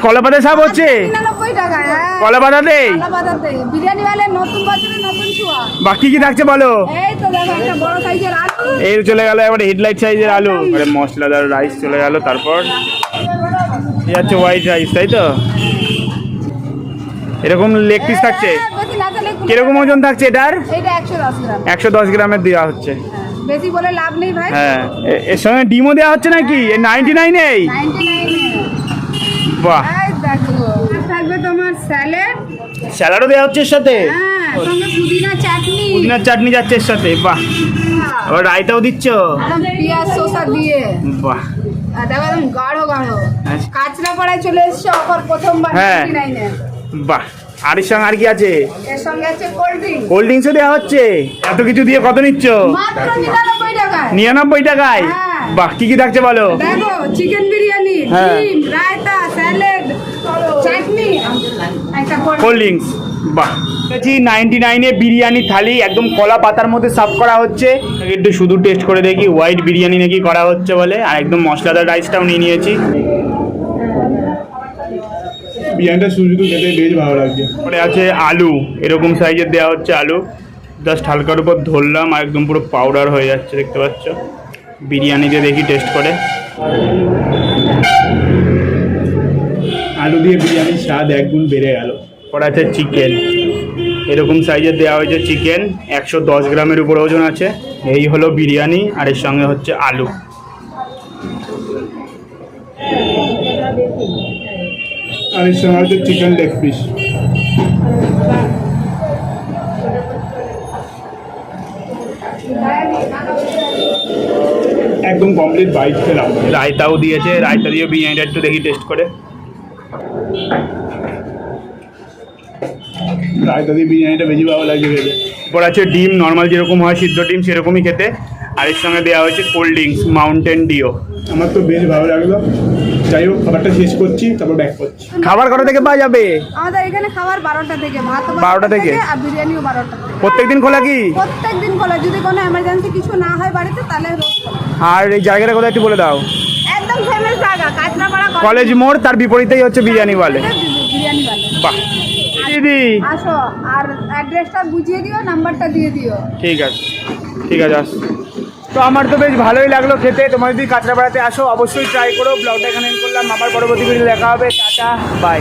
কলা পাতা সাপ হচ্ছে, 99 টাকা। কলা পাতাতে বিরিয়ানি वाले নতুন বছরে নতুন ছোঁয়া। বাকি কি থাকছে বলো? এই তো দেখো একটা বড় সাইজের আলু, এই চলে গেল এবারে হেডলাইট সাইজের আলু, এবারে মশলাদার রাইস চলে গেল, তারপর এই হচ্ছে হোয়াইট রাইস, তাই তো? এরকম লেগ পিস থাকছে, বেশি না তাহলে কিরকম ওজন থাকছে এটার? এটা 110 গ্রাম। 110 গ্রামের দেওয়া হচ্ছে। বেশি বলে লাভ নেই ভাই। হ্যাঁ, এর সঙ্গে ডিমও দেওয়া হচ্ছে নাকি? 99 এই 99 বাহ, এই দেখো আর থাকবে তোমার স্যালাড, স্যালাডও দেওয়া হচ্ছে এর সাথে, হ্যাঁ সঙ্গে পুদিনা চাটনি, পুদিনার চাটনি যাচ্ছে এর সাথে, বাহ। আবার রায়তাও দিচ্ছ, একদম পেঁয়াজ শসা দিয়ে, বাহ। আর দেখো একদম গাঢ় গাঢ়। আচ্ছা। কাঁচরাপাড়ায় চলে এসেছে অফার প্রথমবার হ্যাঁ। 99 এ। বাহ, আর এর সঙ্গে আর কি আছে? এর সঙ্গে আছে কোল্ড ড্রিঙ্ক কোল্ড ড্রিঙ্কসও দেওয়া হচ্ছে। এত কিছু দিয়ে কত নিচ্ছ? মাত্র 99 টাকায়। 99 টাকায়? হ্যাঁ। বাহ, কি কি থাকছে বলো? দেখো চিকেন বিরিয়ানি, হ্যাঁ। ডিম, রায়তা, স্যালাড, চাটনি, একটা কোল্ড ড্রিঙ্কস, বাহ। 99 এ বিরিয়ানি থালি একদম কলা পাতার মধ্যে সার্ভ করা হচ্ছে। একটু শুধু টেস্ট করে দেখি, হোয়াইট বিরিয়ানি নাকি করা হচ্ছে বলে, আর একদম মশলাদার রাইসটাও নিয়ে নিয়েছি। বিরিয়ানিটা শুধু খেতে বেশ ভালো লাগছে। পরে আছে আলু, এরকম সাইজের দেওয়া হচ্ছে আলু, জাস্ট হালকার উপর ধরলাম আর একদম পুরো পাউডার হয়ে যাচ্ছে, দেখতে পাচ্ছ। বিরিয়ানিতে দেখি টেস্ট করে, আলু দিয়ে বিরিয়ানির স্বাদ একগুণ বেড়ে গেল। পরে আছে চিকেন, এরকম সাইজের দেওয়া হয়েছে চিকেন, 110 গ্রামের উপর ওজন আছে। এই হলো বিরিয়ানি, আর এর সঙ্গে হচ্ছে আলু। আর এর সঙ্গে হচ্ছে চিকেন লেগ পিস। একদম কমপ্লিট বাইট খেলাম। রায়তাও দিয়েছে, রায়তা দিয়ে বিরিয়ানিটা একটু দেখি টেস্ট করে। রায়তা দিয়ে বিরিয়ানিটা বেশি ভালো লাগছে খেতে। এরপর আছে ডিম, নর্মাল যেরকম হয় সিদ্ধ ডিম সেরকমই খেতে, আর এর সঙ্গে দেওয়া হয়েছে কোল্ড ড্রিঙ্কস মাউন্টেন ডিও। আমার তো বেশ ভালো লাগলো। যাই হোক, খাবারটা শেষ করছি, তারপর ব্যাক করছি। খাবার কটা থেকে পাওয়া যাবে? আমাদের এখানে খাবার 12টা থেকে, ভাত 12টা থেকে? আর বিরিয়ানিও 12টা থেকে। প্রত্যেকদিন খোলা কি? প্রত্যেকদিন খোলা, যদি কোনো এমার্জেন্সি কিছু না হয় বাড়িতে তাহলে রোজ খোলা। আর এই জায়গাটা কোথায় একটু বলে দাও। একদম ফেমাস জায়গা কাঁচরাপাড়া কলেজ মোড়, তার বিপরীতেই হচ্ছে বিরিয়ানি ওয়ালে। বিরিয়ানি वाले। বাহ দিদি, আসো আর অ্যাড্রেসটা বুঝিয়ে দিও, নাম্বারটা দিয়ে দিও। ঠিক আছে ঠিক আছে, আস। তো আমার তো বেশ ভালোই লাগলো খেতে। তোমরা যদি কাঁচরাপাড়াতে আসো অবশ্যই ট্রাই করো। ব্লগটা এখানে এন্ড করলাম, আবার পরবর্তী ভিডিও দেখা হবে। Tata, by.